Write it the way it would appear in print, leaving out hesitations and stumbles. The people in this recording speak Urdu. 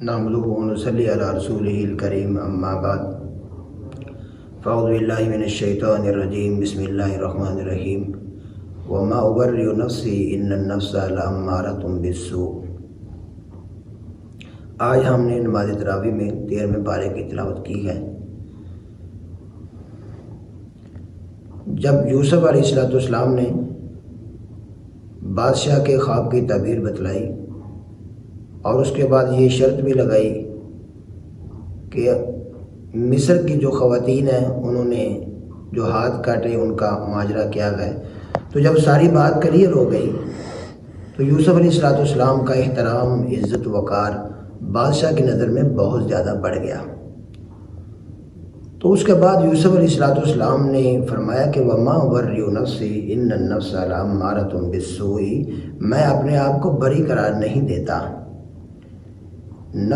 نحمده ونصلي على رسوله الكريم اما بعد فاعوذ باللہ من الشیطان الرجیم بسم اللہ الرحمن الرحیم وما ابرئ نفسی ان النفس لامارۃ بالسوء۔ آج ہم نے نماز تراویح میں 13ویں پارے کی تلاوت کی ہے۔ جب یوسف علیہ السلام نے بادشاہ کے خواب کی تعبیر بتلائی اور اس کے بعد یہ شرط بھی لگائی کہ مصر کی جو خواتین ہیں انہوں نے جو ہاتھ کاٹے ان کا ماجرا کیا گیا، تو جب ساری بات کلیئر ہو گئی تو یوسف علیہ السلام کا احترام، عزت، وقار بادشاہ کی نظر میں بہت زیادہ بڑھ گیا۔ تو اس کے بعد یوسف علیہ السلام نے فرمایا کہ وما ابرئ نفسی ان النفس لامارۃ بالسوء، میں اپنے آپ کو بری قرار نہیں دیتا،